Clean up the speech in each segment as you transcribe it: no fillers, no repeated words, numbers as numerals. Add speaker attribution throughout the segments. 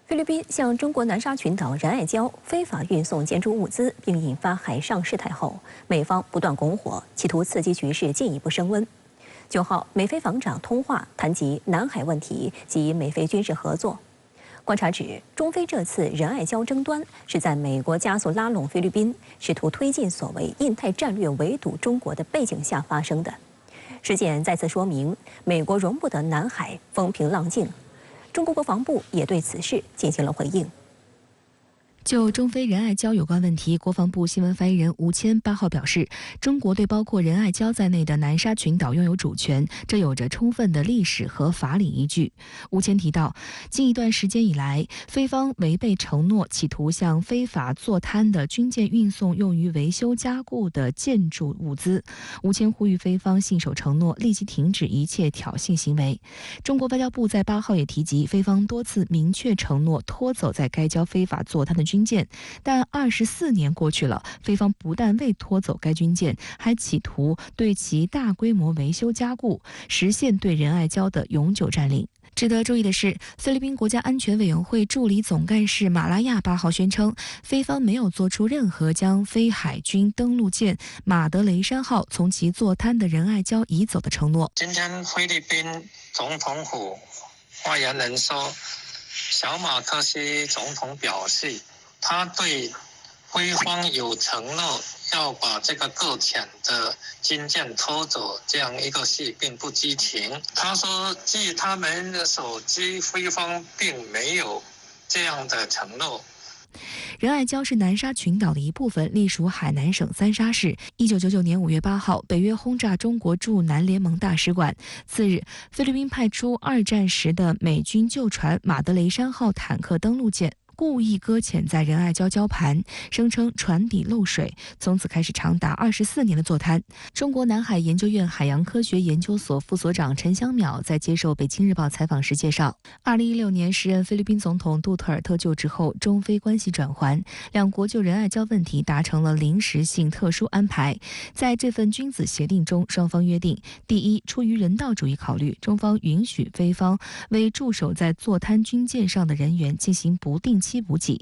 Speaker 1: 菲律宾向中国南沙群岛仁爱礁非法运送建筑物资，并引发海上事态后，美方不断拱火，企图刺激局势进一步升温。9号，美菲防长通话谈及南海问题及美菲军事合作。观察指，中菲这次仁爱礁争端是在美国加速拉拢菲律宾，试图推进所谓印太战略围堵中国的背景下发生的。事件再次说明，美国容不得南海风平浪静。中国国防部也对此事进行了回应。
Speaker 2: 就中菲仁爱礁有关问题，国防部新闻发言人吴谦8号表示，中国对包括仁爱礁在内的南沙群岛拥有主权，这有着充分的历史和法理依据。吴谦提到，近一段时间以来，菲方违背承诺，企图向非法坐滩的军舰运送用于维修加固的建筑物资。吴谦呼吁菲方信守承诺，立即停止一切挑衅行为。中国外交部在8号也提及，菲方多次明确承诺拖走在该礁非法坐滩的军舰，但24年过去了，菲方不但未拖走该军舰，还企图对其大规模维修加固，实现对仁爱礁的永久占领。值得注意的是，菲律宾国家安全委员会助理总干事马拉亚8号宣称，菲方没有做出任何将菲海军登陆舰马德雷山号从其坐滩的仁爱礁移走的承诺。
Speaker 3: 今天菲律宾总统府发言人说，小马克西总统表示，他对菲方有承诺要把这个搁浅的军舰拖走，这样一个事并不知情。他说，据他们所知，菲方并没有这样的承诺。
Speaker 2: 仁爱礁是南沙群岛的一部分，隶属海南省三沙市。1999年5月8号，北约轰炸中国驻南联盟大使馆。次日，菲律宾派出2战时的美军旧船马德雷山号坦克登陆舰，故意搁浅在仁爱礁礁盘，声称船底漏水，从此开始长达24年的坐滩。中国南海研究院海洋科学研究所副所长陈香淼在接受北京日报采访时介绍，2016年时任菲律宾总统杜特尔特就职后，中菲关系转圜，两国就仁爱礁问题达成了临时性特殊安排。在这份君子协定中，双方约定：第一，出于人道主义考虑，中方允许菲方为驻守在坐滩军舰上的人员进行不定期补给；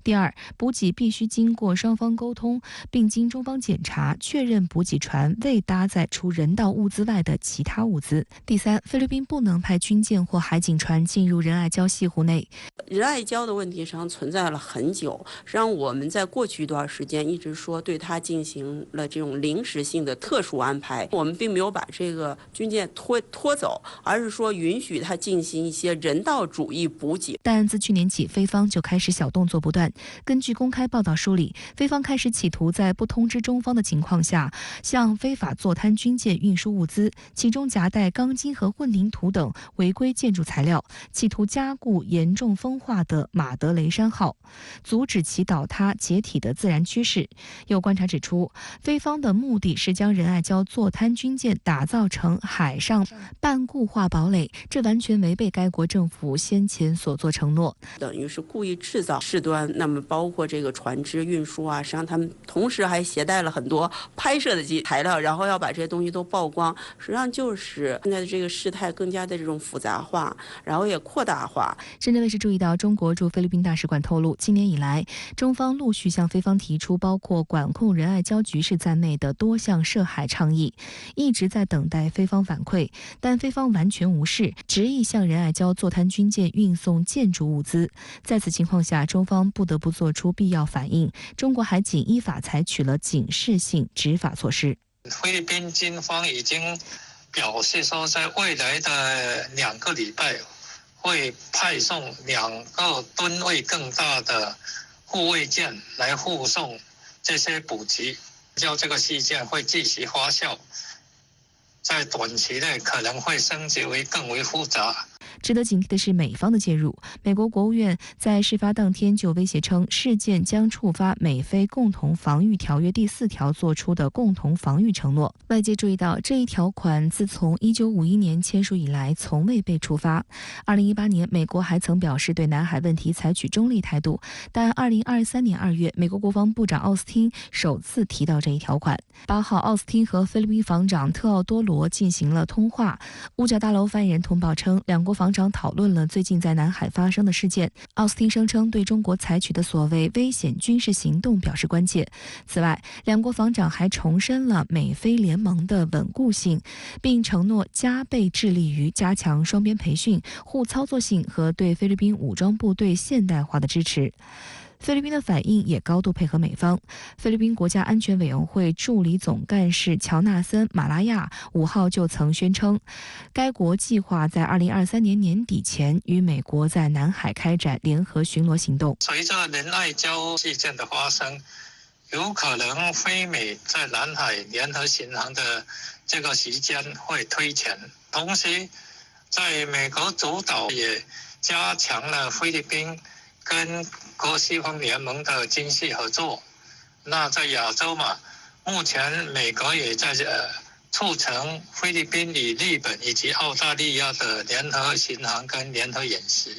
Speaker 2: 第二，补给必须经过双方沟通，并经中方检查确认补给船未搭载除人道物资外的其他物资；第三，菲律宾不能派军舰或海警船进入仁爱礁西湖内。
Speaker 4: 仁爱礁的问题实际上存在了很久，实际上我们在过去一段时间一直说对它进行了这种临时性的特殊安排，我们并没有把这个军舰拖走，而是说允许它进行一些人道主义补给。
Speaker 2: 但自去年起，菲方就开始小动作不断。根据公开报道梳理，菲方开始企图在不通知中方的情况下，向非法坐滩军舰运输物资，其中夹带钢筋和混凝土等违规建筑材料，企图加固严重风化的马德雷山号，阻止其倒塌解体的自然趋势。有观察指出，菲方的目的是将仁爱礁坐滩军舰打造成海上半固化堡垒，这完全违背该国政府先前所作承诺，
Speaker 4: 等于是故意制造事端。那么包括这个船只运输啊，实际上他们同时还携带了很多拍摄的材料，然后要把这些东西都曝光，实际上就是现在的这个事态更加的这种复杂化，然后也扩大化。
Speaker 2: 深圳卫视注意到，中国驻菲律宾大使馆透露，今年以来，中方陆续向菲方提出包括管控仁爱礁局势在内的多项涉海倡议，一直在等待菲方反馈，但菲方完全无视，执意向仁爱礁坐滩军舰运送建筑物资。在此情况下，中方不得不做出必要反应，中国海警依法采取了警示性执法措施。
Speaker 3: 菲律宾军方已经表示说，在未来的2个礼拜会派送2个吨位更大的护卫舰来护送这些补给，叫这个事件会继续发酵，在短期内可能会升级为更为复杂。
Speaker 2: 值得警惕的是美方的介入。美国国务院在事发当天就威胁称，事件将触发美菲共同防御条约第4条作出的共同防御承诺。外界注意到，这一条款自从1951年签署以来从未被触发。2018年，美国还曾表示对南海问题采取中立态度，但2023年2月，美国国防部长奥斯汀首次提到这一条款。8号，奥斯汀和菲律宾防长特奥多罗进行了通话。五角大楼发言人通报称，两国防防长讨论了最近在南海发生的事件。奥斯汀声称对中国采取的所谓危险军事行动表示关切。此外，两国防长还重申了美菲联盟的稳固性，并承诺加倍致力于加强双边培训、互操作性和对菲律宾武装部队现代化的支持。菲律宾的反应也高度配合美方。菲律宾国家安全委员会助理总干事乔纳森·马拉亚5号就曾宣称，该国计划在2023年年底前与美国在南海开展联合巡逻行动。
Speaker 3: 随着仁爱礁事件的发生，有可能菲美在南海联合巡航的这个时间会推前，同时在美国主导也加强了菲律宾跟国西方联盟的军事合作。那在亚洲嘛，目前美国也在促成菲律宾与日本以及澳大利亚的联合巡航跟联合演习，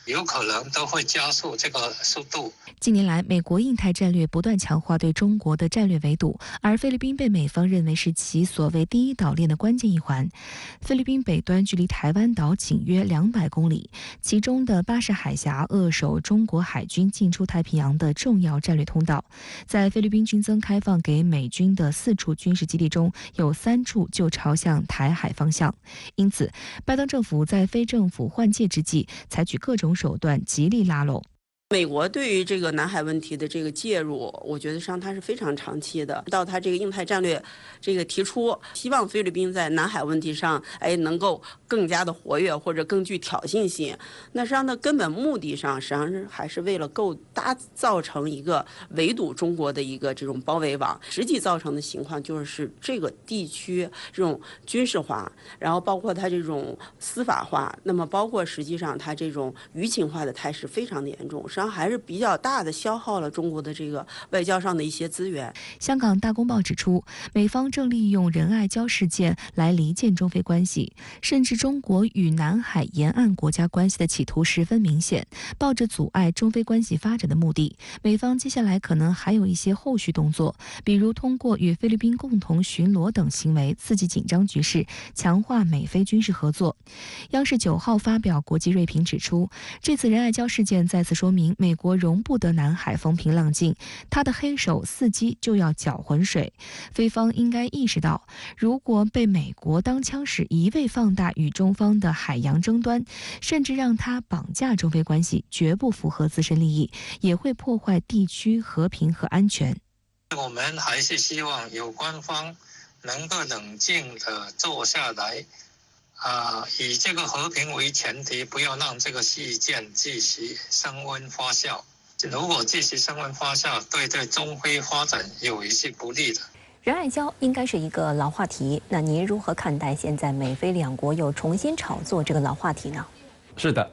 Speaker 3: 有可能都会加速这个速度。
Speaker 2: 近年来，美国印太战略不断强化对中国的战略围堵，而菲律宾被美方认为是其所谓第一岛链的关键一环。菲律宾北端距离台湾岛仅约200公里，其中的巴士海峡扼守中国海军进出太平洋的重要战略通道。在菲律宾军增开放给美军的4处军事基地中，有3处就朝向台海方向。因此，拜登政府在非政府换届之际，采取各种手段极力拉拢。
Speaker 4: 美国对于这个南海问题的这个介入，我觉得实际上它是非常长期的。到它这个印太战略这个提出，希望菲律宾在南海问题上，能够更加的活跃或者更具挑衅性。那实际上的根本目的上，实际上是还是为了打造成一个围堵中国的一个这种包围网。实际造成的情况就是这个地区这种军事化，然后包括它这种司法化，那么包括实际上它这种舆情化的态势非常的严重。实际上还是比较大的消耗了中国的这个外交上的一些资源。
Speaker 2: 香港大公报指出，美方正利用仁爱礁事件来离间中菲关系，甚至中国与南海沿岸国家关系的企图十分明显。抱着阻碍中菲关系发展的目的，美方接下来可能还有一些后续动作，比如通过与菲律宾共同巡逻等行为刺激紧张局势，强化美菲军事合作。央视9号发表国际锐评指出，这次仁爱礁事件再次说明美国容不得南海风平浪静，他的黑手伺机就要搅浑水。菲方应该意识到，如果被美国当枪使一味放大与中方的海洋争端，甚至让他绑架中菲关系，绝不符合自身利益，也会破坏地区和平和安全。
Speaker 3: 我们还是希望有关方能够冷静地坐下来，以这个和平为前提，不要让这个事件继续升温发酵。如果继续升温发酵，对中菲发展有一些不利的。
Speaker 1: 仁爱礁应该是一个老话题，那您如何看待现在美菲两国又重新炒作这个老话题呢？
Speaker 5: 是的，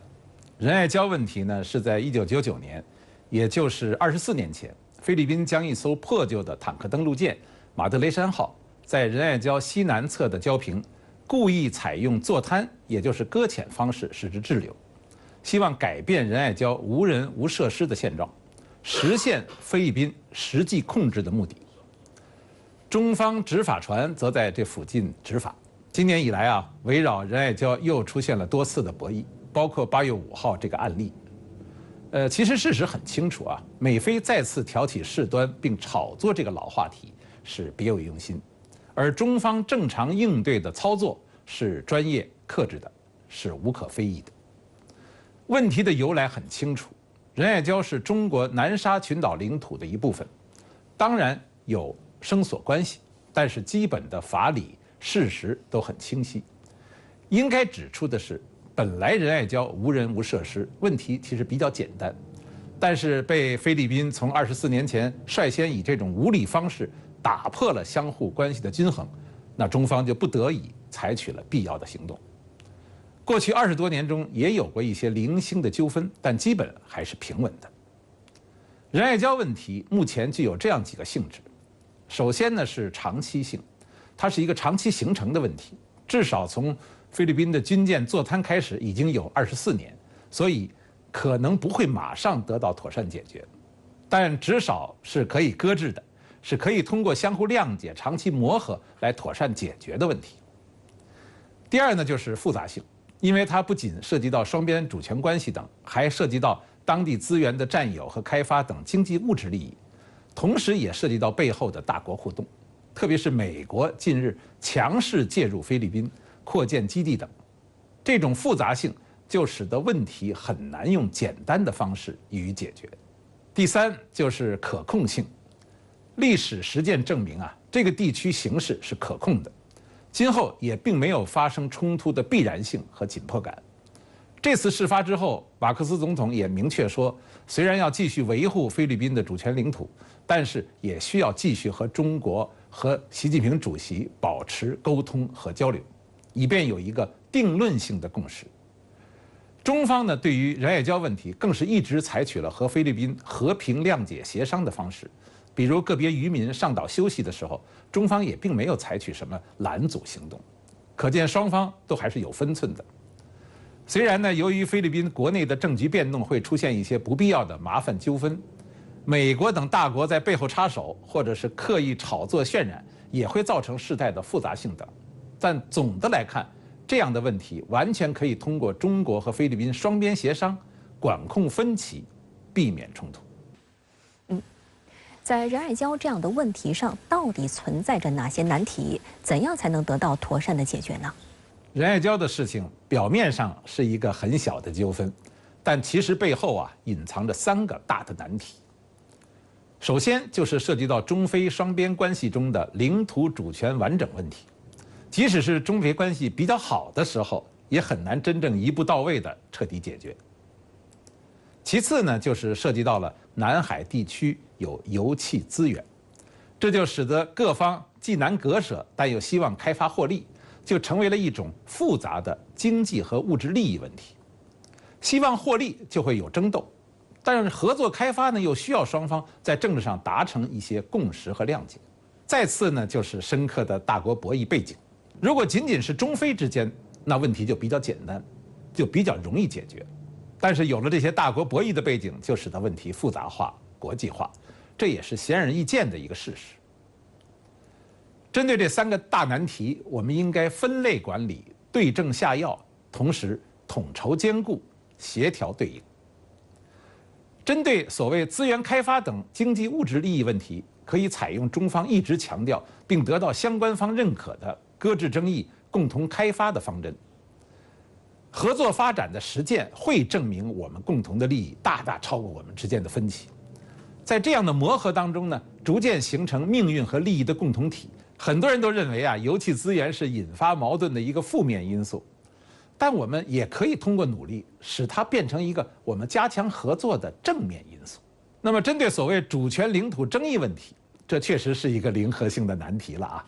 Speaker 5: 仁爱礁问题呢是在1999年，也就是24年前，菲律宾将一艘破旧的坦克登陆舰马德雷山号在仁爱礁西南侧的礁坪故意采用坐滩，也就是搁浅方式使之滞留，希望改变仁爱礁无人无设施的现状，实现菲律宾实际控制的目的。中方执法船则在这附近执法。今年以来围绕仁爱礁又出现了多次的博弈，包括8月5号这个案例。其实事实很清楚美菲再次挑起事端并炒作这个老话题是别有用心，而中方正常应对的操作是专业克制的，是无可非议的。问题的由来很清楚，仁爱礁是中国南沙群岛领土的一部分，当然有生索关系，但是基本的法理事实都很清晰。应该指出的是，本来仁爱礁无人无设施，问题其实比较简单，但是被菲律宾从24年前率先以这种无理方式打破了相互关系的均衡，那中方就不得已采取了必要的行动。过去20多年中也有过一些零星的纠纷，但基本还是平稳的。仁爱礁问题目前具有这样几个性质，首先呢是长期性，它是一个长期形成的问题，至少从菲律宾的军舰坐滩开始已经有24年，所以可能不会马上得到妥善解决，但至少是可以搁置的，是可以通过相互谅解、长期磨合来妥善解决的问题。第二呢就是复杂性，因为它不仅涉及到双边主权关系等，还涉及到当地资源的占有和开发等经济物质利益，同时也涉及到背后的大国互动，特别是美国近日强势介入菲律宾、扩建基地等，这种复杂性就使得问题很难用简单的方式予以解决。第三就是可控性，历史实践证明啊，这个地区形势是可控的，今后也并没有发生冲突的必然性和紧迫感。这次事发之后，马克思总统也明确说，虽然要继续维护菲律宾的主权领土，但是也需要继续和中国和习近平主席保持沟通和交流，以便有一个定论性的共识。中方呢，对于仁爱礁问题，更是一直采取了和菲律宾和平谅解协商的方式。比如个别渔民上岛休息的时候，中方也并没有采取什么拦阻行动，可见双方都还是有分寸的。虽然呢，由于菲律宾国内的政局变动会出现一些不必要的麻烦纠纷，美国等大国在背后插手，或者是刻意炒作渲染，也会造成事态的复杂性等。但总的来看，这样的问题完全可以通过中国和菲律宾双边协商，管控分歧，避免冲突。
Speaker 1: 在仁爱礁这样的问题上，到底存在着哪些难题？怎样才能得到妥善的解决呢？
Speaker 5: 仁爱礁的事情表面上是一个很小的纠纷，但其实背后啊隐藏着3个大的难题。首先就是涉及到中菲双边关系中的领土主权完整问题，即使是中菲关系比较好的时候，也很难真正一步到位的彻底解决。其次呢，就是涉及到了南海地区有油气资源，这就使得各方既难割舍，但又希望开发获利，就成为了一种复杂的经济和物质利益问题。希望获利就会有争斗，但是合作开发呢，又需要双方在政治上达成一些共识和谅解。再次呢，就是深刻的大国博弈背景。如果仅仅是中菲之间，那问题就比较简单，就比较容易解决。但是有了这些大国博弈的背景，就使得问题复杂化、国际化，这也是显而易见的一个事实。针对这3个大难题，我们应该分类管理、对症下药，同时统筹兼顾、协调对应。针对所谓资源开发等经济物质利益问题，可以采用中方一直强调并得到相关方认可的搁置争议、共同开发的方针。合作发展的实践会证明我们共同的利益大大超过我们之间的分歧。在这样的磨合当中呢，逐渐形成命运和利益的共同体。很多人都认为啊，油气资源是引发矛盾的一个负面因素，但我们也可以通过努力使它变成一个我们加强合作的正面因素。那么，针对所谓主权领土争议问题，这确实是一个零和性的难题了啊。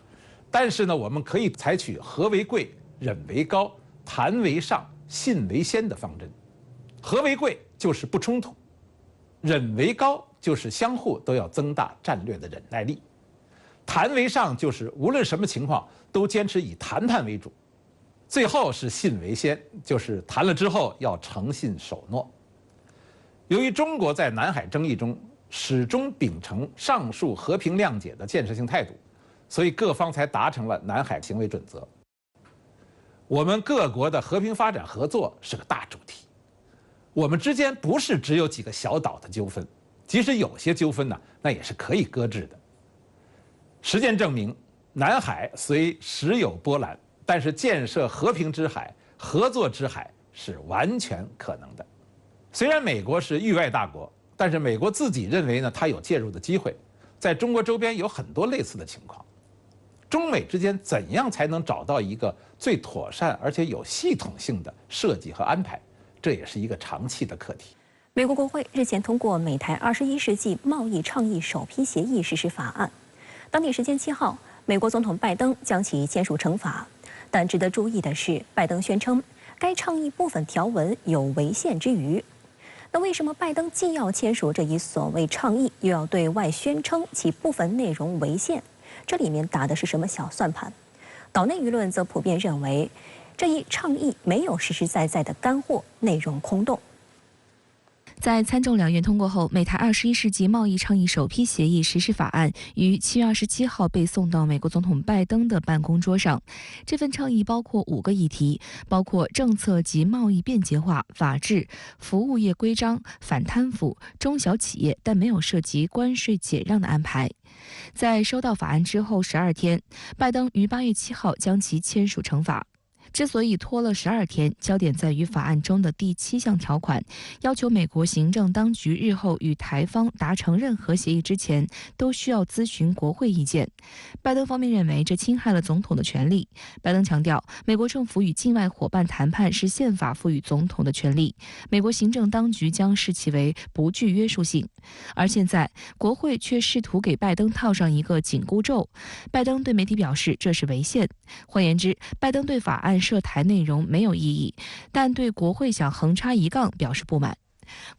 Speaker 5: 但是呢，我们可以采取和为贵、忍为高、谈为上、信为先的方针。和为贵就是不冲突，忍为高就是相互都要增大战略的忍耐力，谈为上就是无论什么情况都坚持以谈判为主，最后是信为先，就是谈了之后要诚信守诺。由于中国在南海争议中始终秉承上述和平谅解的建设性态度，所以各方才达成了南海行为准则。我们各国的和平发展合作是个大主题，我们之间不是只有几个小岛的纠纷，即使有些纠纷呢，那也是可以搁置的。实践证明，南海虽时有波澜，但是建设和平之海、合作之海是完全可能的。虽然美国是域外大国，但是美国自己认为呢，它有介入的机会。在中国周边有很多类似的情况。中美之间怎样才能找到一个最妥善而且有系统性的设计和安排，这也是一个长期的课题。
Speaker 1: 美国国会日前通过美台21世纪贸易倡议首批协议实施法案，当地时间7号，美国总统拜登将其签署成法。但值得注意的是，拜登宣称该倡议部分条文有违宪之余。那为什么拜登既要签署这一所谓倡议，又要对外宣称其部分内容违宪？这里面打的是什么小算盘？岛内舆论则普遍认为，这一倡议没有实实在在的干货，内容空洞。
Speaker 2: 在参众两院通过后，美台21世纪贸易倡议首批协议实施法案于7月27号被送到美国总统拜登的办公桌上。这份倡议包括5个议题，包括政策及贸易便捷化、法治、服务业规章、反贪腐、中小企业，但没有涉及关税减让的安排。在收到法案之后12天，拜登于8月7号将其签署成法。之所以拖了12天，焦点在于法案中的第7项条款，要求美国行政当局日后与台方达成任何协议之前，都需要咨询国会意见。拜登方面认为这侵害了总统的权利。拜登强调，美国政府与境外伙伴谈判是宪法赋予总统的权利，美国行政当局将视其为不具约束性。而现在，国会却试图给拜登套上一个紧箍咒。拜登对媒体表示，这是违宪。换言之，拜登对法案涉台内容没有异议，但对国会想横插一杠表示不满。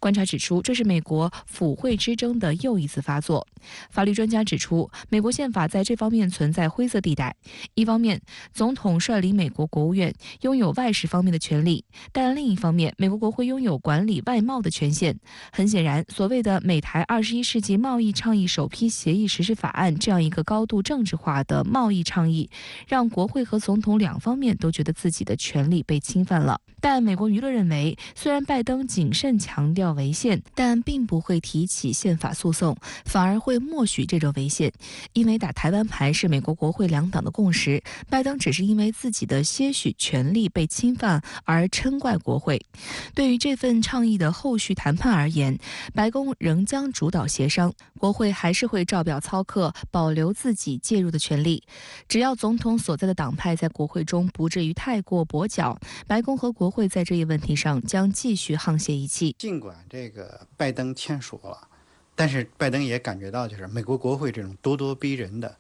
Speaker 2: 观察指出，这是美国府会之争的又一次发作。法律专家指出，美国宪法在这方面存在灰色地带。一方面，总统率领美国国务院拥有外事方面的权利，但另一方面，美国国会拥有管理外贸的权限。很显然，所谓的美台21世纪贸易倡议首批协议实施法案这样一个高度政治化的贸易倡议，让国会和总统两方面都觉得自己的权利被侵犯了。但美国舆论认为，虽然拜登谨慎强调违宪，但并不会提起宪法诉讼，反而会默许这种违宪，因为打台湾牌是美国国会两党的共识，拜登只是因为自己的些许权利被侵犯而嗔怪国会。对于这份倡议的后续谈判而言，白宫仍将主导协商，国会还是会照表操课，保留自己介入的权利。只要总统所在的党派在国会中不至于太过跛脚，白宫和国会在这一问题上将继续沆瀣一气。
Speaker 6: 尽管这个拜登签署了，但是拜登也感觉到，就是美国国会这种咄咄逼人的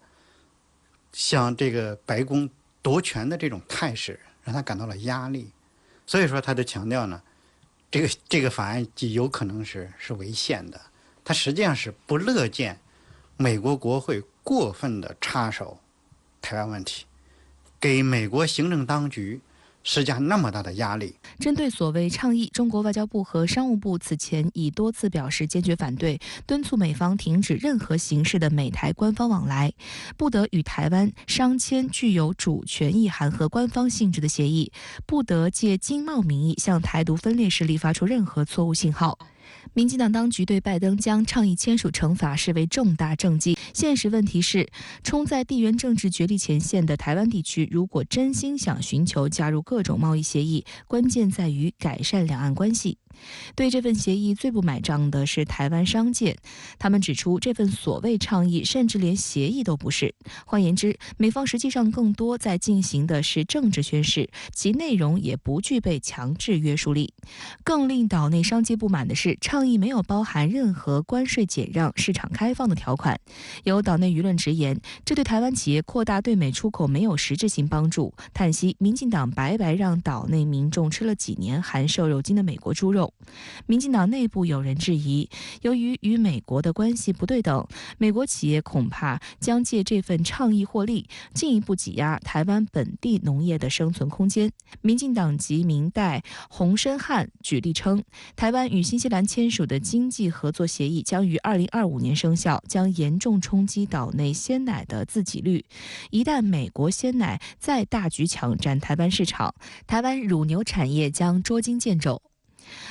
Speaker 6: 向这个白宫夺权的这种态势，让他感到了压力。所以说，他就强调呢，这个法案极有可能是违宪的。他实际上是不乐见美国国会过分的插手台湾问题，给美国行政当局施加那么大的压力。
Speaker 2: 针对所谓倡议，中国外交部和商务部此前已多次表示坚决反对，敦促美方停止任何形式的美台官方往来，不得与台湾商签具有主权意涵和官方性质的协议，不得借经贸名义向台独分裂势力发出任何错误信号。民进党当局对拜登将倡议签署成法视为重大政绩。现实问题是，冲在地缘政治角力前线的台湾地区，如果真心想寻求加入各种贸易协议，关键在于改善两岸关系。对这份协议最不买账的是台湾商界，他们指出这份所谓倡议甚至连协议都不是。换言之，美方实际上更多在进行的是政治宣示，其内容也不具备强制约束力。更令岛内商界不满的是，倡议没有包含任何关税减让、市场开放的条款。有岛内舆论直言，这对台湾企业扩大对美出口没有实质性帮助，叹息民进党白白让岛内民众吃了几年含瘦肉精的美国猪肉。民进党内部有人质疑，由于与美国的关系不对等，美国企业恐怕将借这份倡议获利，进一步挤压台湾本地农业的生存空间。民进党籍民代洪申翰举例称，台湾与新西兰签署的经济合作协议将于2025年生效，将严重冲击岛内鲜奶的自给率。一旦美国鲜奶再大举抢占台湾市场，台湾乳牛产业将捉襟见肘。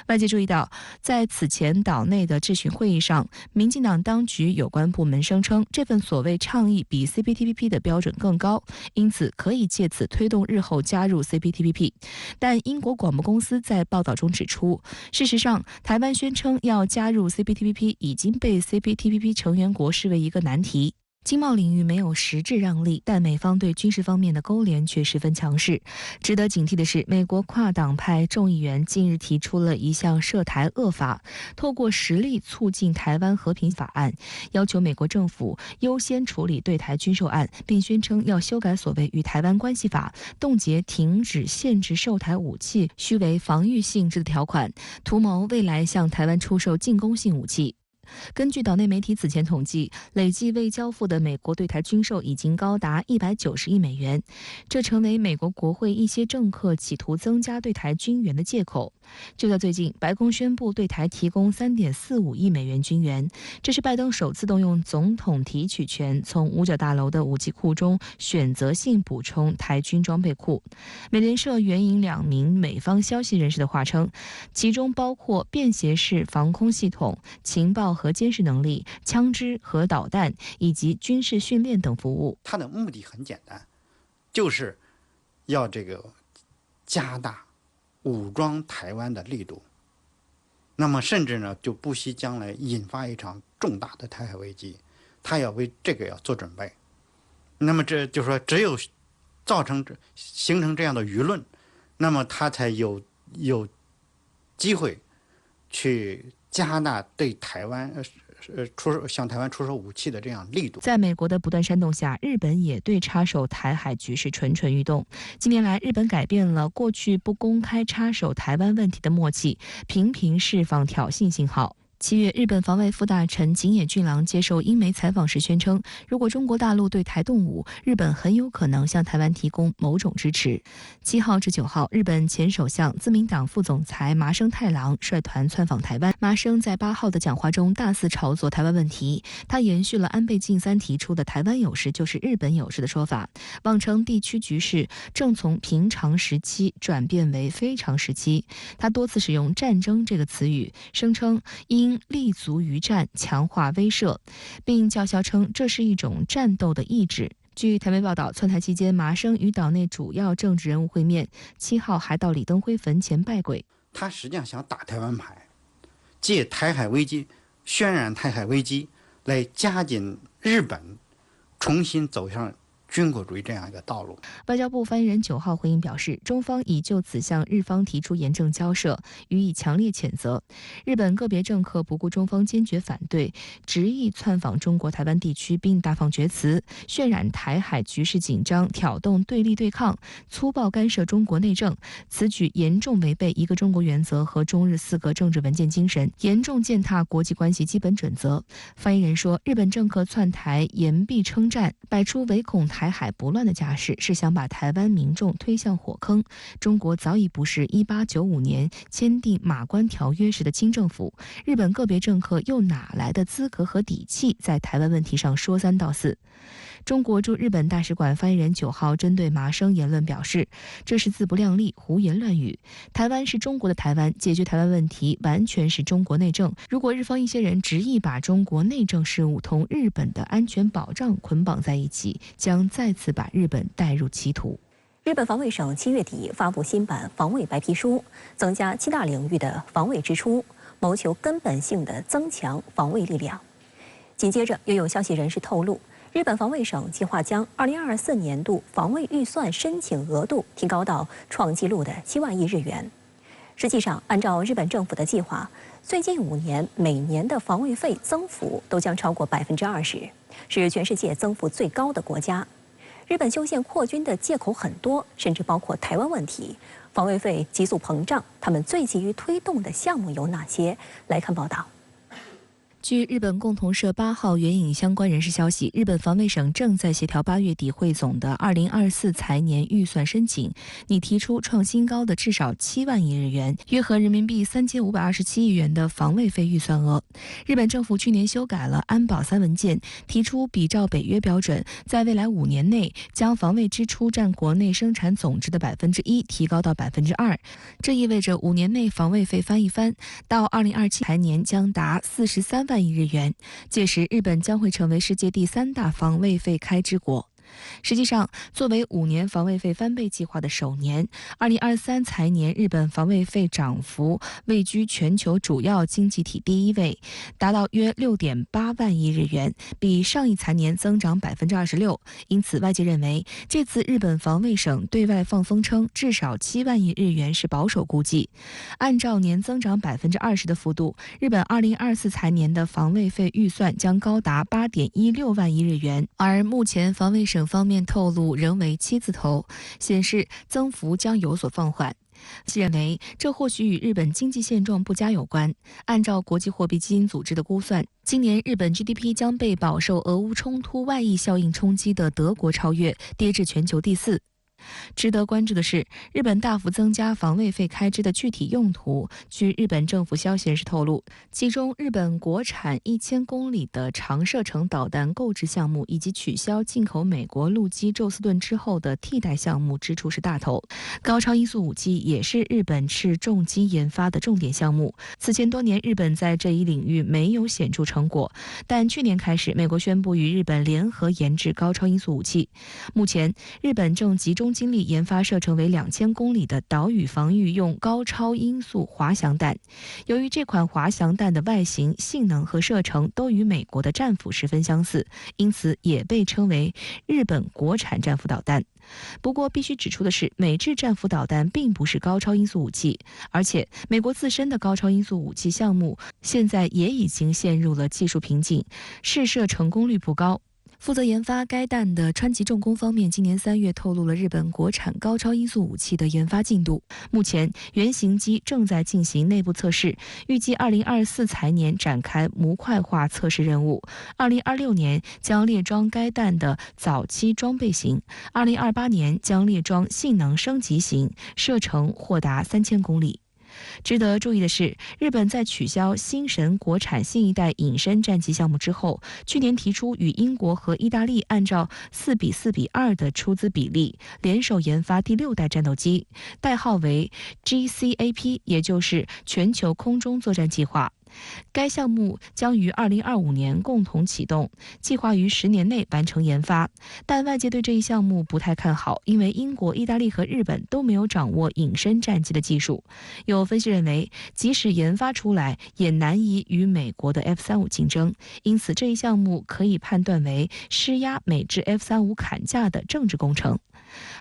Speaker 2: 外界注意到，在此前岛内的质询会议上，民进党当局有关部门声称，这份所谓倡议比 CPTPP 的标准更高，因此可以借此推动日后加入 CPTPP。但英国广播公司在报道中指出，事实上，台湾宣称要加入 CPTPP 已经被 CPTPP 成员国视为一个难题。经贸领域没有实质让利，但美方对军事方面的勾连却十分强势。值得警惕的是，美国跨党派众议员近日提出了一项涉台恶法，透过实力促进台湾和平法案，要求美国政府优先处理对台军售案，并宣称要修改所谓与台湾关系法，冻结停止限制售台武器须为防御性质的条款，图谋未来向台湾出售进攻性武器。根据岛内媒体此前统计，累计未交付的美国对台军售已经高达190亿美元，这成为美国国会一些政客企图增加对台军援的借口。就在最近，白宫宣布对台提供3.45亿美元军援，这是拜登首次动用总统提取权，从五角大楼的武器库中选择性补充台军装备库。美联社援引2名美方消息人士的话称，其中包括便携式防空系统、情报和监视能力、枪支和导弹以及军事训练等服务。
Speaker 6: 它的目的很简单，就是要加大武装台湾的力度，那么甚至呢就不惜将来引发一场重大的台海危机，他要为这个要做准备。那么这就说只有形成这样的舆论，那么他才有机会去加大对台湾向台湾出售武器的这样力度。
Speaker 2: 在美国的不断煽动下，日本也对插手台海局势蠢蠢欲动。近年来，日本改变了过去不公开插手台湾问题的默契，频频释放挑衅信号。7月，日本防卫副大臣井野俊郎接受英媒采访时宣称，如果中国大陆对台动武，日本很有可能向台湾提供某种支持。7号至9号，日本前首相自民党副总裁麻生太郎率团窜访台湾。麻生在8号的讲话中大肆炒作台湾问题，他延续了安倍晋三提出的台湾有事就是日本有事的说法，妄称地区局势正从平常时期转变为非常时期。他多次使用战争这个词语，声称应立足于战，强化威慑，并叫嚣称这是一种战斗的意志。据台媒报道，窜台期间，麻生与岛内主要政治人物会面，7号还到李登辉坟前拜鬼。
Speaker 6: 他实际上想打台湾牌，借台海危机渲染台海危机，来加紧日本重新走向军国主义这样一个道路。
Speaker 2: 外交部发言人9号回应表示，中方已就此向日方提出严正交涉，予以强烈谴责。日本个别政客不顾中方坚决反对，执意窜访中国台湾地区，并大放厥词，渲染台海局势紧张，挑动对立对抗，粗暴干涉中国内政。此举严重违背一个中国原则和中日4个政治文件精神，严重践踏国际关系基本准则。发言人说，日本政客窜台言必称战，摆出唯恐台海不乱的架势，是想把台湾民众推向火坑。中国早已不是1895年签订马关条约时的清政府，日本个别政客又哪来的资格和底气在台湾问题上说3道4？中国驻日本大使馆发言人9号针对麻生言论表示，这是自不量力、胡言乱语。台湾是中国的台湾，解决台湾问题完全是中国内政。如果日方一些人执意把中国内政事务同日本的安全保障捆绑在一起，将再次把日本带入歧途。
Speaker 1: 日本防卫省7月底发布新版防卫白皮书，增加7大领域的防卫支出，谋求根本性的增强防卫力量。紧接着，又有消息人士透露，日本防卫省计划将2024年度防卫预算申请额度提高到创纪录的7万亿日元。实际上，按照日本政府的计划，最近5年每年的防卫费增幅都将超过20%，是全世界增幅最高的国家。日本修宪扩军的借口很多，甚至包括台湾问题。防卫费急速膨胀，他们最急于推动的项目有哪些？来看报道。
Speaker 2: 据日本共同社8号援引相关人士消息，日本防卫省正在协调8月底汇总的2024财年预算申请，拟提出创新高的至少7万亿日元，约合人民币3527亿元的防卫费预算额。日本政府去年修改了安保3文件，提出比照北约标准，在未来5年内将防卫支出占国内生产总值的1%提高到2%。这意味着5年内防卫费翻一番，到2027财年将达43万亿日元，届时日本将会成为世界第3大防卫费开支国。实际上，作为5年防卫费翻倍计划的首年，2023财年日本防卫费涨幅位居全球主要经济体第1位，达到约6.8万亿日元，比上一财年增长26%。因此，外界认为这次日本防卫省对外放风称至少7万亿日元是保守估计。按照年增长20%的幅度，日本2024财年的防卫费预算将高达8.16万亿日元，而目前防卫省方面透露仍为7字头，显示增幅将有所放缓。析认为，这或许与日本经济现状不佳有关。按照国际货币基金组织的估算，今年日本 GDP 将被饱受俄乌冲突外溢效应冲击的德国超越，跌至全球第4。值得关注的是，日本大幅增加防卫费开支的具体用途。据日本政府消息人士透露，其中日本国产1000公里的长射程导弹购置项目，以及取消进口美国陆基宙斯盾之后的替代项目支出是大头。高超音速武器也是日本斥重金研发的重点项目。此前多年，日本在这一领域没有显著成果，但去年开始，美国宣布与日本联合研制高超音速武器。目前，日本正集中精力研发射程为2000公里的岛屿防御用高超音速滑翔弹。由于这款滑翔弹的外形、性能和射程都与美国的战斧十分相似，因此也被称为日本国产战斧导弹。不过必须指出的是，美制战斧导弹并不是高超音速武器，而且美国自身的高超音速武器项目现在也已经陷入了技术瓶颈，试射成功率不高。负责研发该弹的川崎重工方面今年3月透露了日本国产高超音速武器的研发进度。目前原型机正在进行内部测试，预计2024财年展开模块化测试任务，2026年将列装该弹的早期装备型，2028年将列装性能升级型，射程或达3000公里。值得注意的是，日本在取消星神国产新一代隐身战机项目之后，去年提出与英国和意大利按照4:4:2的出资比例，联手研发第6代战斗机，代号为 GCAP， 也就是全球空中作战计划。该项目将于2025年共同启动，计划于10年内完成研发。但外界对这一项目不太看好，因为英国、意大利和日本都没有掌握隐身战机的技术。有分析认为，即使研发出来，也难以与美国的 F-35竞争，因此这一项目可以判断为施压美制 F-35砍价的政治工程。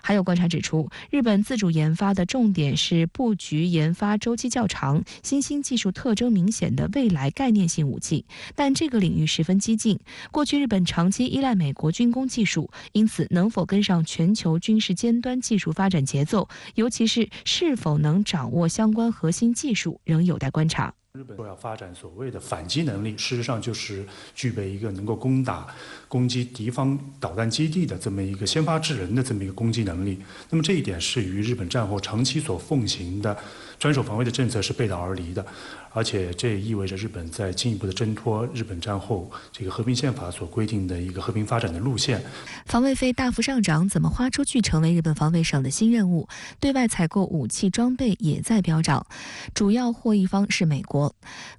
Speaker 2: 还有观察指出，日本自主研发的重点是布局研发周期较长、新兴技术特征明显的未来概念性武器，但这个领域十分激进。过去日本长期依赖美国军工技术，因此能否跟上全球军事尖端技术发展节奏，尤其是否能掌握相关核心技术，仍有待观察。
Speaker 7: 日本要发展所谓的反击能力，事实上就是具备一个能够攻击敌方导弹基地的这么一个先发制人的这么一个攻击能力。那么这一点是与日本战后长期所奉行的专守防卫的政策是背道而离的，而且这也意味着日本在进一步的挣脱日本战后这个和平宪法所规定的一个和平发展的路线。
Speaker 2: 防卫费大幅上涨，怎么花出去成为日本防卫省的新任务。对外采购武器装备也在飙涨，主要获益方是美国。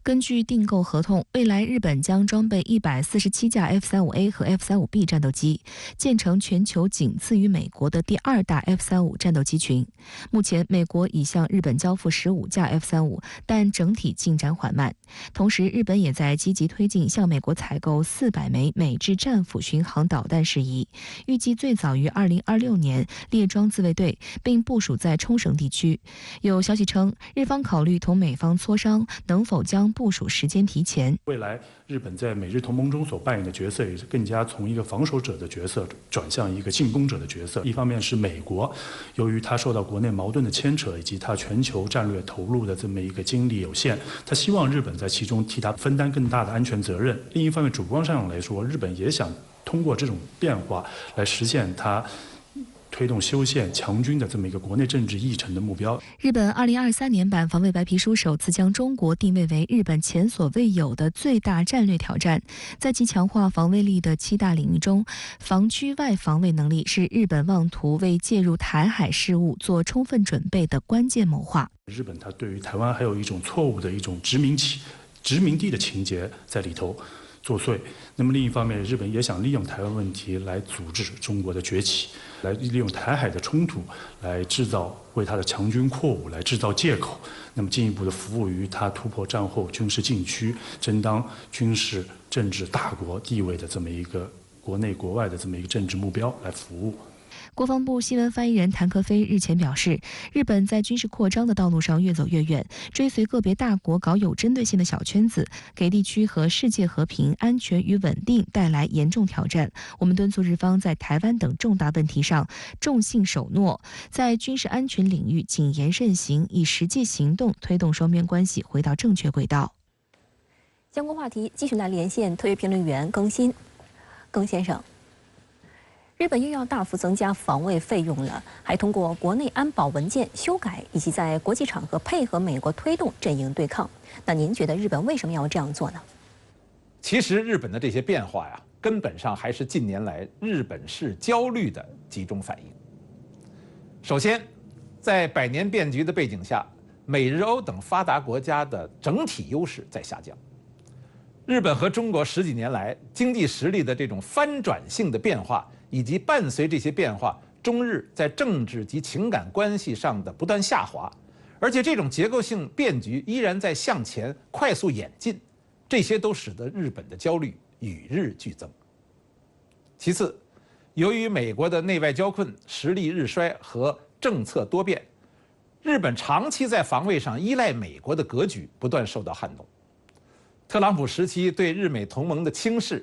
Speaker 2: 根据订购合同，未来日本将装备147架 F-35A 和 F-35B 战斗机，建成全球仅次于美国的第2大 F-35战斗机群。目前美国已向日本交付15架 F-35，但整体进展缓慢。同时，日本也在积极推进向美国采购400枚美制战斧巡航导弹事宜，预计最早于2026年列装自卫队，并部署在冲绳地区。有消息称，日方考虑同美方磋商能否将部署时间提前。
Speaker 7: 未来日本在美日同盟中所扮演的角色也是更加从一个防守者的角色转向一个进攻者的角色。一方面是美国，由于它受到国内矛盾的牵扯以及它全球战略投入的这么一个精力有限，它希望日本在其中替它分担更大的安全责任。另一方面，主观上来说，日本也想通过这种变化来实现它推动修宪强军的这么一个国内政治议程的目标。
Speaker 2: 日本2023年版防卫白皮书首次将中国定位为日本前所未有的最大战略挑战。在其强化防卫力的7大领域中，防区外防卫能力是日本妄图为介入台海事务做充分准备的关键谋划。
Speaker 7: 日本它对于台湾还有一种错误的一种殖民地的情节在里头作祟。那么另一方面，日本也想利用台湾问题来组织中国的崛起，来利用台海的冲突来为他的强军扩武来制造借口，那么进一步的服务于他突破战后军事禁区，争当军事政治大国地位的这么一个国内国外的这么一个政治目标来服务。
Speaker 2: 国防部新闻发言人谭克飞日前表示，日本在军事扩张的道路上越走越远，追随个别大国搞有针对性的小圈子，给地区和世界和平、安全与稳定带来严重挑战。我们敦促日方在台湾等重大问题上重信守诺，在军事安全领域谨言慎行，以实际行动推动双边关系回到正确轨道。
Speaker 1: 相关话题继续来连线特约评论员更新。更先生，日本又要大幅增加防卫费用了，还通过国内安保文件修改，以及在国际场合配合美国推动阵营对抗。那您觉得日本为什么要这样做呢？
Speaker 5: 其实日本的这些变化呀，根本上还是近年来日本式焦虑的集中反应。首先，在百年变局的背景下，美日欧等发达国家的整体优势在下降。日本和中国十几年来经济实力的这种翻转性的变化，以及伴随这些变化，中日在政治及情感关系上的不断下滑，而且这种结构性变局依然在向前快速演进，这些都使得日本的焦虑与日俱增。其次，由于美国的内外交困、实力日衰和政策多变，日本长期在防卫上依赖美国的格局不断受到撼动。特朗普时期对日美同盟的轻视，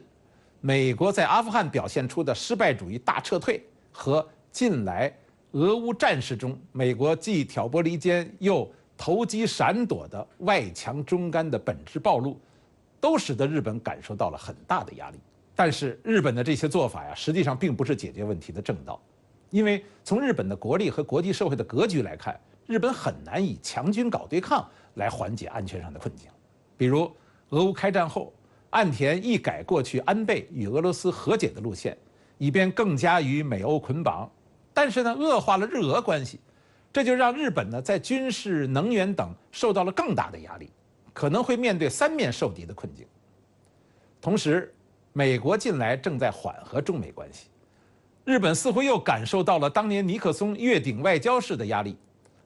Speaker 5: 美国在阿富汗表现出的失败主义大撤退，和近来俄乌战事中美国既挑拨离间又投机闪躲的外强中干的本质暴露，都使得日本感受到了很大的压力。但是日本的这些做法呀，实际上并不是解决问题的正道，因为从日本的国力和国际社会的格局来看，日本很难以强军搞对抗来缓解安全上的困境。比如俄乌开战后，岸田一改过去安倍与俄罗斯和解的路线，以便更加与美欧捆绑，但是呢，恶化了日俄关系，这就让日本呢在军事、能源等受到了更大的压力，可能会面对三面受敌的困境。同时，美国近来正在缓和中美关系，日本似乎又感受到了当年尼克松越顶外交式的压力，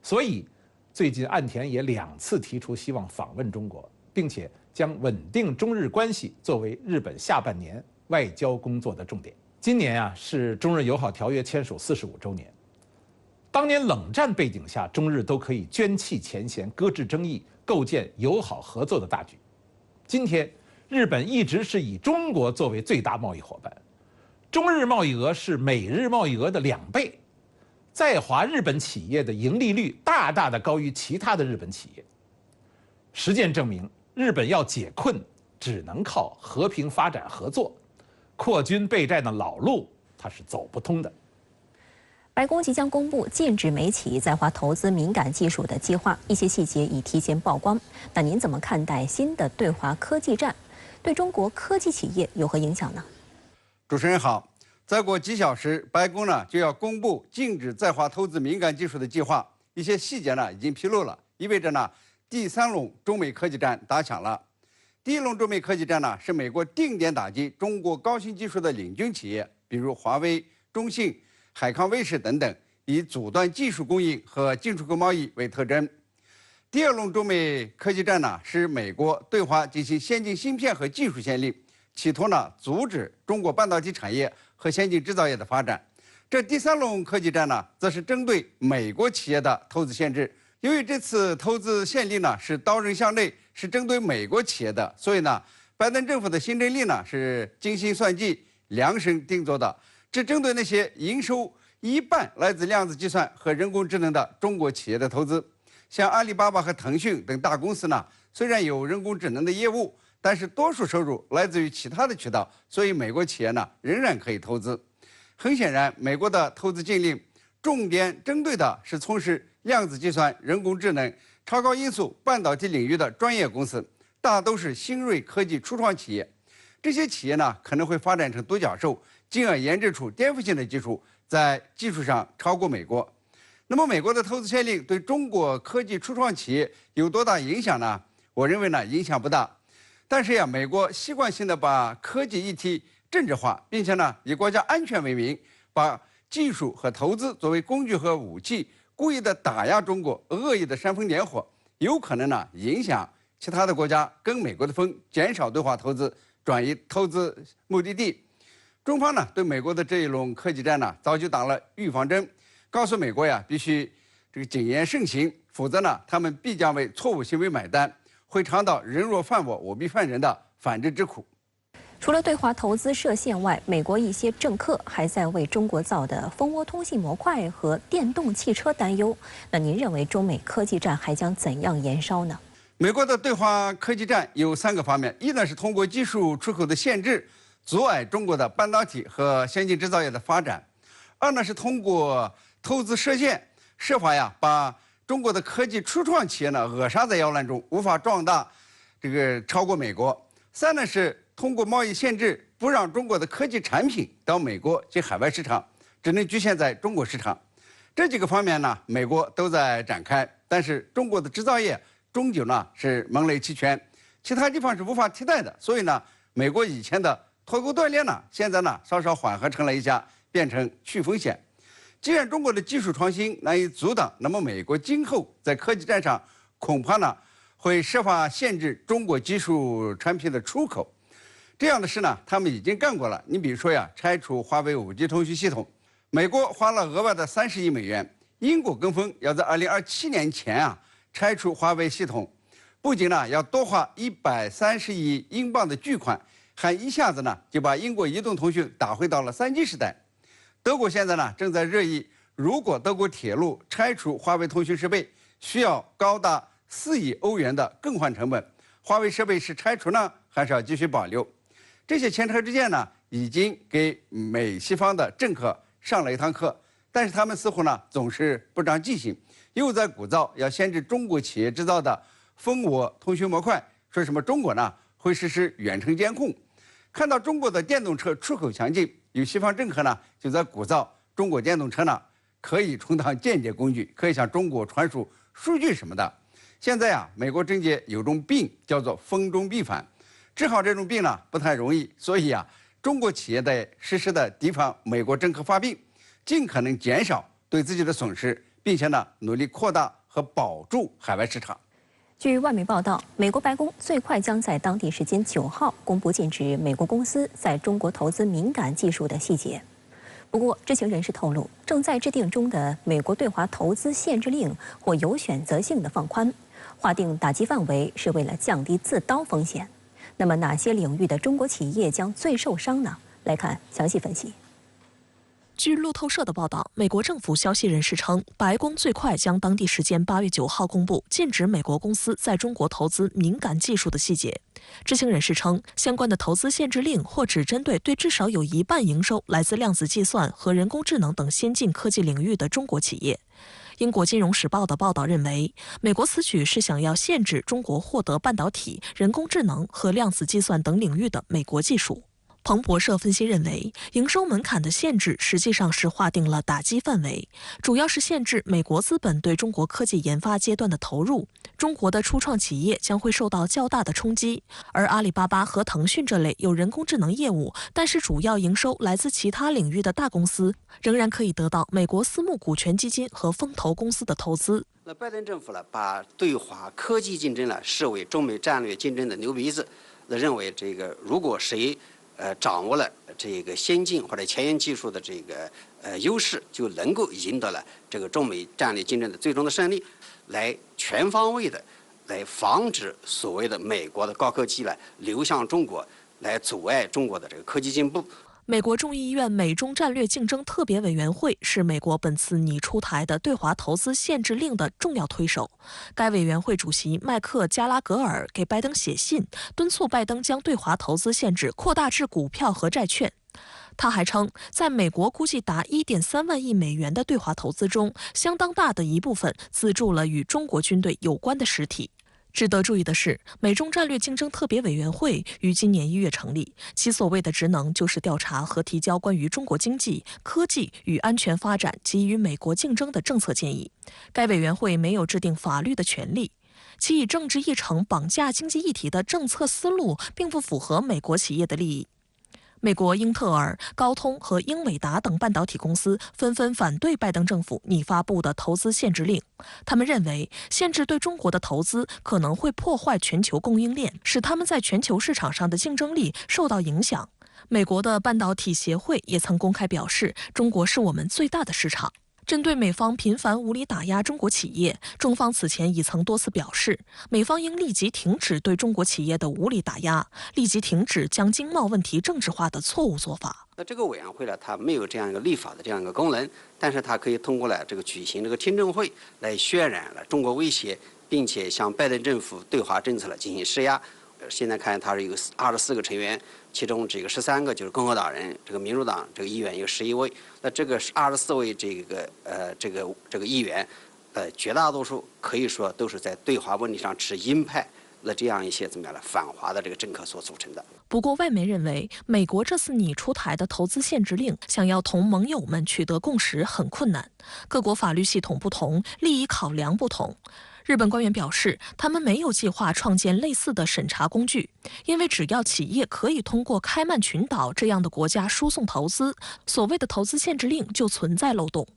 Speaker 5: 所以最近岸田也2次提出希望访问中国，并且将稳定中日关系作为日本下半年外交工作的重点。今年啊是中日友好条约签署45周年。当年冷战背景下，中日都可以捐弃前嫌，搁置争议，构建友好合作的大局。今天，日本一直是以中国作为最大贸易伙伴，中日贸易额是美日贸易额的2倍，在华日本企业的盈利率大大的高于其他的日本企业。实践证明，日本要解困，只能靠和平发展合作，扩军备战的老路它是走不通的。
Speaker 1: 白宫即将公布禁止美企在华投资敏感技术的计划，一些细节已提前曝光。那您怎么看待新的对华科技战？对中国科技企业有何影响呢？
Speaker 8: 主持人好，再过几小时，白宫呢就要公布禁止在华投资敏感技术的计划，一些细节呢已经披露了，意味着呢第3轮中美科技战打响了。第1轮中美科技战呢是美国定点打击中国高新技术的领军企业，比如华为、中信、海康威视等等，以阻断技术供应和进出口贸易为特征。第2轮中美科技战呢是美国对华进行先进芯片和技术先令，企图呢阻止中国半导体产业和先进制造业的发展。这第3轮科技战呢，则是针对美国企业的投资限制。由于这次投资限令呢是刀刃向内，是针对美国企业的，所以呢，拜登政府的新政令呢是精心算计、量身定做的，只针对那些营收一半来自量子计算和人工智能的中国企业的投资。像阿里巴巴和腾讯等大公司呢，虽然有人工智能的业务，但是多数收入来自于其他的渠道，所以美国企业呢仍然可以投资。很显然，美国的投资禁令重点针对的是从事量子计算、人工智能、超高音速半导体领域的专业公司，大都是新锐科技初创企业。这些企业呢可能会发展成独角兽，进而研制出颠覆性的技术，在技术上超过美国。那么，美国的投资限令对中国科技初创企业有多大影响呢？我认为呢，影响不大。但是呀，美国习惯性的把科技议题政治化，并且呢，以国家安全为名，把技术和投资作为工具和武器，故意的打压中国，恶意的煽风点火，有可能呢影响其他的国家跟美国的风，减少对华投资，转移投资目的地。中方呢对美国的这一轮科技战呢，早就打了预防针，告诉美国呀，必须这个谨言慎行，否则呢，他们必将为错误行为买单，会尝到人若犯我，我必犯人的反制之苦。
Speaker 1: 除了对华投资设限外，美国一些政客还在为中国造的蜂窝通信模块和电动汽车担忧。那您认为中美科技战还将怎样延烧呢？
Speaker 8: 美国的对华科技战有3个方面：一呢是通过技术出口的限制，阻碍中国的半导体和先进制造业的发展；二呢是通过投资设限，设法呀把中国的科技初创企业呢扼杀在摇篮中，无法壮大，超过美国；三呢是通过贸易限制，不让中国的科技产品到美国及海外市场，只能局限在中国市场。这几个方面呢，美国都在展开，但是中国的制造业终究呢是蒙雷齐全，其他地方是无法替代的。所以呢，美国以前的脱钩断链呢，现在呢稍稍缓和成了一下，变成去风险。既然中国的技术创新难以阻挡，那么美国今后在科技战上恐怕呢会设法限制中国技术产品的出口。这样的事呢，他们已经干过了。你比如说呀，拆除华为5G 通讯系统，美国花了额外的30亿美元，英国跟风要在2027年前啊拆除华为系统，不仅呢要多花130亿英镑的巨款，还一下子呢就把英国移动通讯打回到了3G 时代。德国现在呢正在热议，如果德国铁路拆除华为通讯设备，需要高达4亿欧元的更换成本，华为设备是拆除呢，还是要继续保留？这些前车之鉴呢，已经给美西方的政客上了一堂课，但是他们似乎呢总是不长记性，又在鼓噪要限制中国企业制造的蜂窝通讯模块，说什么中国呢会实施远程监控。看到中国的电动车出口强劲，有西方政客呢就在鼓噪中国电动车呢可以充当间谍工具，可以向中国传输数据什么的。现在啊，美国政界有种病叫做风中必反。治好这种病呢不太容易，所以啊，中国企业得实时的提防美国政客发病，尽可能减少对自己的损失，并且呢努力扩大和保住海外市场。
Speaker 1: 据外媒报道，美国白宫最快将在当地时间9号公布禁止美国公司在中国投资敏感技术的细节。不过，知情人士透露，正在制定中的美国对华投资限制令或有选择性的放宽，划定打击范围是为了降低自刀风险。那么哪些领域的中国企业将最受伤呢？来看详细分析。
Speaker 9: 据路透社的报道，美国政府消息人士称，白宫最快将当地时间8月9号公布禁止美国公司在中国投资敏感技术的细节。知情人士称，相关的投资限制令或只针对至少有1半营收来自量子计算和人工智能等先进科技领域的中国企业。英国金融时报的报道认为，美国此举是想要限制中国获得半导体、人工智能和量子计算等领域的美国技术。彭博社分析认为，营收门槛的限制实际上是划定了打击范围，主要是限制美国资本对中国科技研发阶段的投入，中国的初创企业将会受到较大的冲击。而阿里巴巴和腾讯这类有人工智能业务，但是主要营收来自其他领域的大公司，仍然可以得到美国私募股权基金和风投公司的投资。
Speaker 10: 那拜登政府呢，把对华科技竞争呢视为中美战略竞争的牛鼻子，认为如果谁掌握了这个先进或者前沿技术的优势，就能够赢得了中美战略竞争的最终的胜利，来全方位的来防止所谓的美国的高科技呢流向中国，来阻碍中国的科技进步。
Speaker 9: 美国众议院美中战略竞争特别委员会是美国本次拟出台的对华投资限制令的重要推手。该委员会主席麦克加拉格尔给拜登写信，敦促拜登将对华投资限制扩大至股票和债券。他还称，在美国估计达1.3万亿美元的对华投资中，相当大的一部分资助了与中国军队有关的实体。值得注意的是，美中战略竞争特别委员会于今年1月成立，其所谓的职能就是调查和提交关于中国经济、科技与安全发展及与美国竞争的政策建议。该委员会没有制定法律的权利，其以政治议程绑架经济议题的政策思路并不符合美国企业的利益。美国英特尔、高通和英伟达等半导体公司纷纷反对拜登政府拟发布的投资限制令。他们认为，限制对中国的投资可能会破坏全球供应链，使他们在全球市场上的竞争力受到影响。美国的半导体协会也曾公开表示，中国是我们最大的市场。针对美方频繁无理打压中国企业，中方此前已曾多次表示，美方应立即停止对中国企业的无理打压，立即停止将经贸问题政治化的错误做法。
Speaker 10: 那这个委员会呢，它没有这样一个立法的这样一个功能，但是它可以通过了这个举行这个听证会来渲染了中国威胁，并且向拜登政府对华政策进行施压。现在看它是有24个成员，其中这个13个就是共和党人，这个民主党这个议员有11位。那这个24位这个议员，绝大多数可以说都是在对华问题上持鹰派的这样一些怎么样的反华的这个政客所组成的。
Speaker 9: 不过，外媒认为，美国这次拟出台的投资限制令，想要同盟友们取得共识很困难。各国法律系统不同，利益考量不同。日本官员表示，他们没有计划创建类似的审查工具，因为只要企业可以通过开曼群岛这样的国家输送投资，所谓的投资限制令就存在漏洞。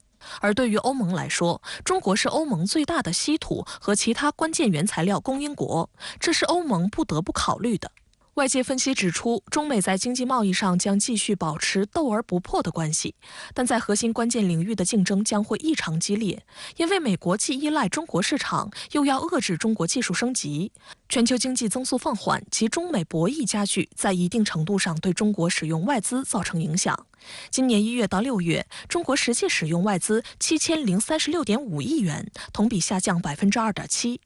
Speaker 9: 而对于欧盟来说，中国是欧盟最大的稀土和其他关键原材料供应国，这是欧盟不得不考虑的。外界分析指出，中美在经济贸易上将继续保持斗而不破的关系，但在核心关键领域的竞争将会异常激烈，因为美国既依赖中国市场，又要遏制中国技术升级。全球经济增速放缓及中美博弈加剧，在一定程度上对中国使用外资造成影响。今年1月到6月，中国实际使用外资7036.5亿元，同比下降2.7%。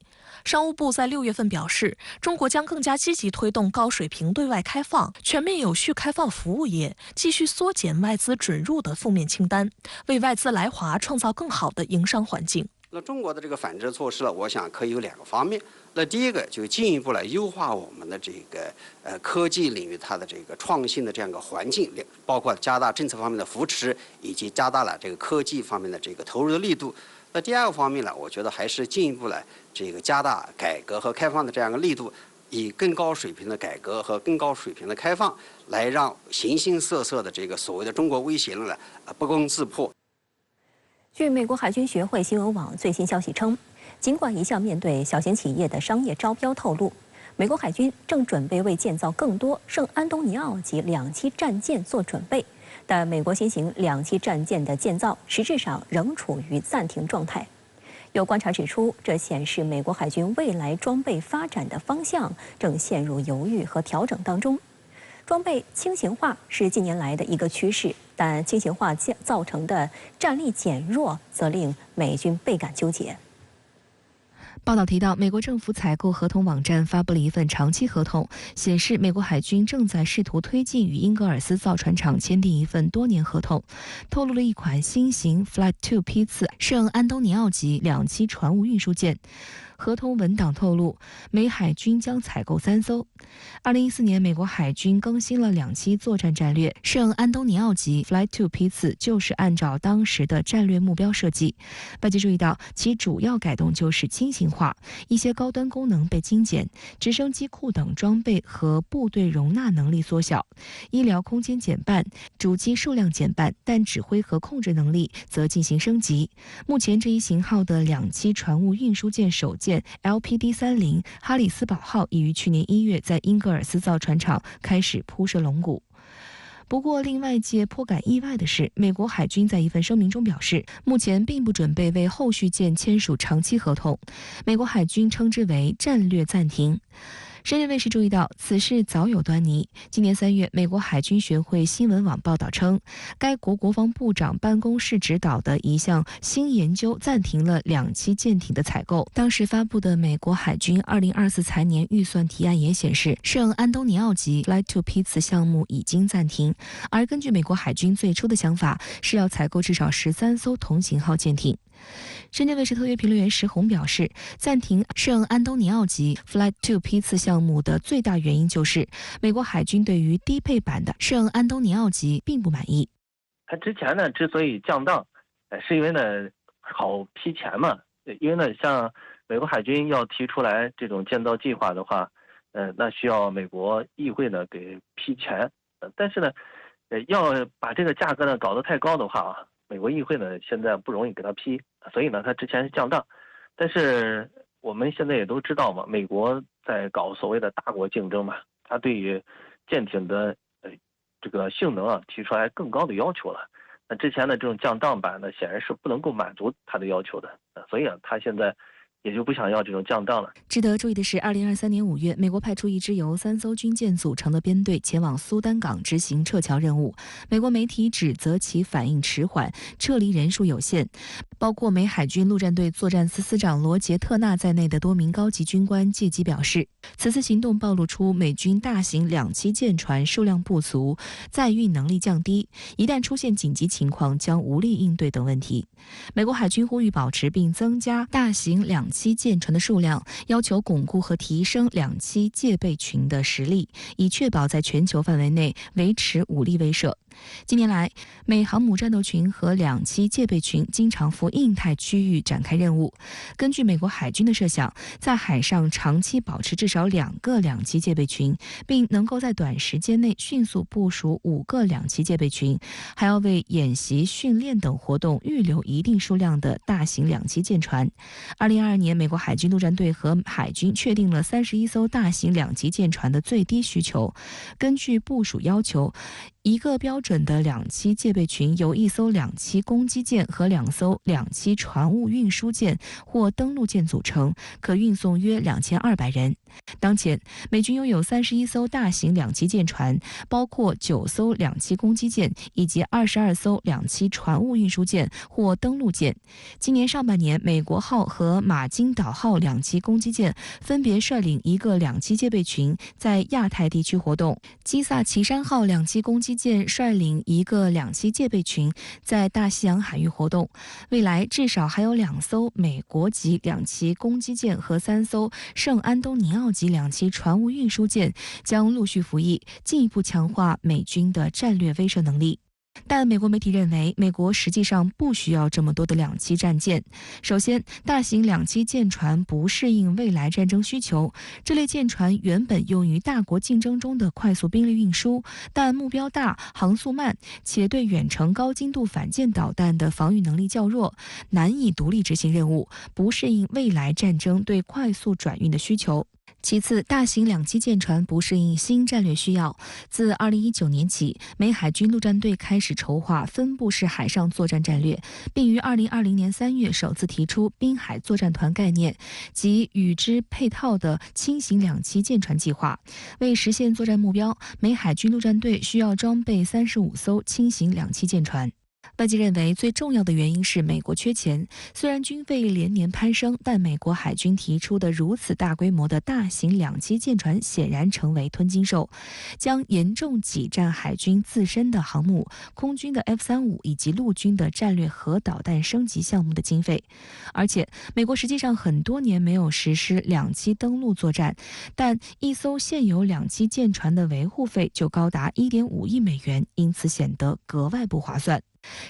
Speaker 9: 商务部在6月份表示，中国将更加积极推动高水平对外开放，全面有序开放服务业，继续缩减外资准入的负面清单，为外资来华创造更好的营商环境。
Speaker 10: 那中国的这个反制措施呢，我想可以有2个方面。那第一个就进一步来优化我们的这个科技领域它的这个创新的这样一个环境，包括加大政策方面的扶持，以及加大了这个科技方面的这个投入的力度。那第2个方面呢，我觉得还是进一步来这个加大改革和开放的这样一个力度，以更高水平的改革和更高水平的开放，来让形形色色的这个所谓的中国威胁论呢不攻自破。
Speaker 1: 据美国海军学会新闻网最新消息称，尽管一项面对小型企业的商业招标透露，美国海军正准备为建造更多圣安东尼奥级2栖战舰做准备，但美国新型2栖战舰的建造实质上仍处于暂停状态。有观察指出，这显示美国海军未来装备发展的方向正陷入犹豫和调整当中。装备轻型化是近年来的一个趋势，但轻型化造成的战力减弱则令美军倍感纠结。
Speaker 2: 报道提到，美国政府采购合同网站发布了一份长期合同，显示美国海军正在试图推进与英格尔斯造船厂签订一份多年合同，透露了一款新型 Flight II 批次圣安东尼奥级2栖船坞运输舰。合同文档透露，美海军将采购3艘。2014年，美国海军更新了2栖作战战略，圣安东尼奥级 Flight II 批次就是按照当时的战略目标设计。外界注意到，其主要改动就是轻型化，一些高端功能被精简，直升机库等装备和部队容纳能力缩小，医疗空间减半，主机数量减半，但指挥和控制能力则进行升级。目前这一型号的2栖船坞运输舰首舰 LPD-30 哈里斯堡号已于去年1月在英格尔斯造船厂开始铺设龙骨。不过，令外界颇感意外的是，美国海军在一份声明中表示，目前并不准备为后续舰签署长期合同。美国海军称之为战略暂停。深圳卫视注意到，此事早有端倪。今年3月，美国海军学会新闻网报道称，该国国防部长办公室指导的一项新研究暂停了2栖舰艇的采购。当时发布的美国海军2024财年预算提案也显示，圣安东尼奥级 Flight II 批次项目已经暂停。而根据美国海军最初的想法，是要采购至少13艘同型号舰艇。深圳卫视特约评论员石红表示，暂停圣安东尼奥级 Flight II 批次项目的最大原因就是美国海军对于低配版的圣安东尼奥级并不满意。
Speaker 11: 它之前呢之所以降档，是因为呢好批钱嘛，因为呢像美国海军要提出来这种建造计划的话，那需要美国议会呢给批钱，但是呢，要把这个价格呢搞得太高的话啊，美国议会呢现在不容易给他批，所以呢他之前是降档。但是我们现在也都知道嘛，美国在搞所谓的大国竞争嘛，他对于舰艇的这个性能啊提出来更高的要求了。那之前的这种降档版呢，显然是不能够满足它的要求的，所以啊，它现在也就不想要这种降档了。
Speaker 2: 值得注意的是，2023年5月，美国派出一支由3艘军舰组成的编队前往苏丹港执行撤侨任务。美国媒体指责其反应迟缓，撤离人数有限。包括美海军陆战队作战司司长罗杰特纳在内的多名高级军官借机表示，此次行动暴露出美军大型两栖舰船数量不足、载运能力降低，一旦出现紧急情况将无力应对等问题。美国海军呼吁保持并增加大型两栖舰船的数量，要求巩固和提升两栖戒备群的实力，以确保在全球范围内维持武力威慑。近年来，美航母战斗群和两栖戒备群经常赴印太区域展开任务。根据美国海军的设想，在海上长期保持至少2个两栖戒备群，并能够在短时间内迅速部署5个两栖戒备群，还要为演习、训练等活动预留一定数量的大型两栖舰船。2022年，美国海军陆战队和海军确定了31艘大型两栖舰船的最低需求。根据部署要求，一个标准的两栖戒备群由1艘两栖攻击舰和2艘两栖船务运输舰或登陆舰组成，可运送约2200人。当前，美军拥有31艘大型两栖舰船，包括9艘两栖攻击舰以及22艘两栖船务运输舰或登陆舰。今年上半年，美国号和马金岛号两栖攻击舰分别率领1个两栖戒备群在亚太地区活动，基萨奇山号两栖攻击舰率领1个两栖戒备群在大西洋海域活动。未来至少还有2艘美国级两栖攻击舰和3艘圣安东尼奥级两栖船务运输舰将陆续服役，进一步强化美军的战略威慑能力。但美国媒体认为，美国实际上不需要这么多的两栖战舰。首先，大型两栖舰船不适应未来战争需求，这类舰船原本用于大国竞争中的快速兵力运输，但目标大、航速慢，且对远程高精度反舰导弹的防御能力较弱，难以独立执行任务，不适应未来战争对快速转运的需求。其次，大型两栖舰船不适应新战略需要。自2019年起，美海军陆战队开始筹划分布式海上作战战略，并于2020年3月首次提出滨海作战团概念及与之配套的轻型两栖舰船计划。为实现作战目标，美海军陆战队需要装备35艘轻型两栖舰船。外界认为，最重要的原因是美国缺钱。虽然军费连年攀升，但美国海军提出的如此大规模的大型两栖舰船显然成为吞金兽，将严重挤占海军自身的航母、空军的 F-35以及陆军的战略核导弹升级项目的经费。而且，美国实际上很多年没有实施两栖登陆作战，但一艘现有两栖舰船的维护费就高达1.5亿美元，因此显得格外不划算。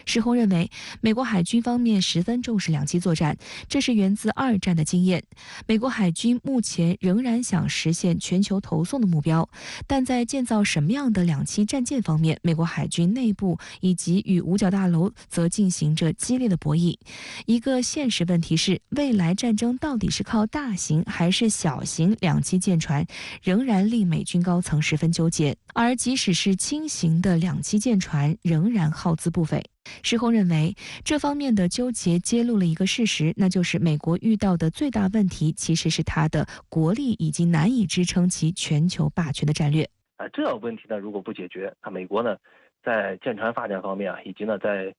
Speaker 2: 石洪认为，美国海军方面十分重视两栖作战，这是源自2战的经验。美国海军目前仍然想实现全球投送的目标，但在建造什么样的两栖战舰方面，美国海军内部以及与五角大楼则进行着激烈的博弈。一个现实问题是，未来战争到底是靠大型还是小型两栖舰船，仍然令美军高层十分纠结。而即使是轻型的两栖舰船，仍然耗资不菲。石洪认为，这方面的纠结揭露了一个事实，那就是美国遇到的最大问题其实是它的国力以及难以支撑其全球霸权的战略。
Speaker 11: 这个问题呢，如果不解决，美国呢在舰船发展方面以及呢在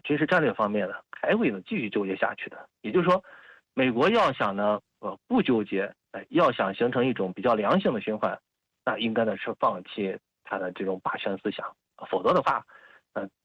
Speaker 11: 军事战略方面呢，还会继续纠结下去的。也就是说，美国要想呢不纠结，要想形成一种比较良性的循环，那应该呢是放弃它的这种霸权思想，否则的话。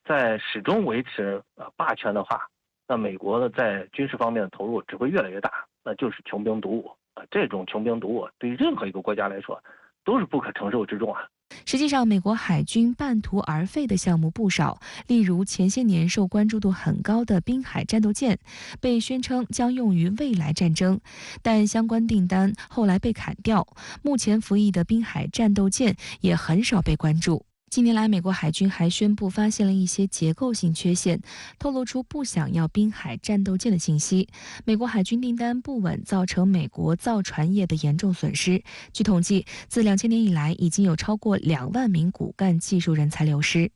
Speaker 11: 在始终维持霸权的话，那美国呢在军事方面的投入只会越来越大，那就是穷兵黩武这种穷兵黩武对任何一个国家来说都是不可承受之重啊。
Speaker 2: 实际上，美国海军半途而废的项目不少，例如前些年受关注度很高的滨海战斗舰，被宣称将用于未来战争，但相关订单后来被砍掉。目前服役的滨海战斗舰也很少被关注。近年来，美国海军还宣布发现了一些结构性缺陷，透露出不想要滨海战斗舰的信息。美国海军订单不稳，造成美国造船业的严重损失。据统计，自2000年以来，已经有超过2万名骨干技术人才流失。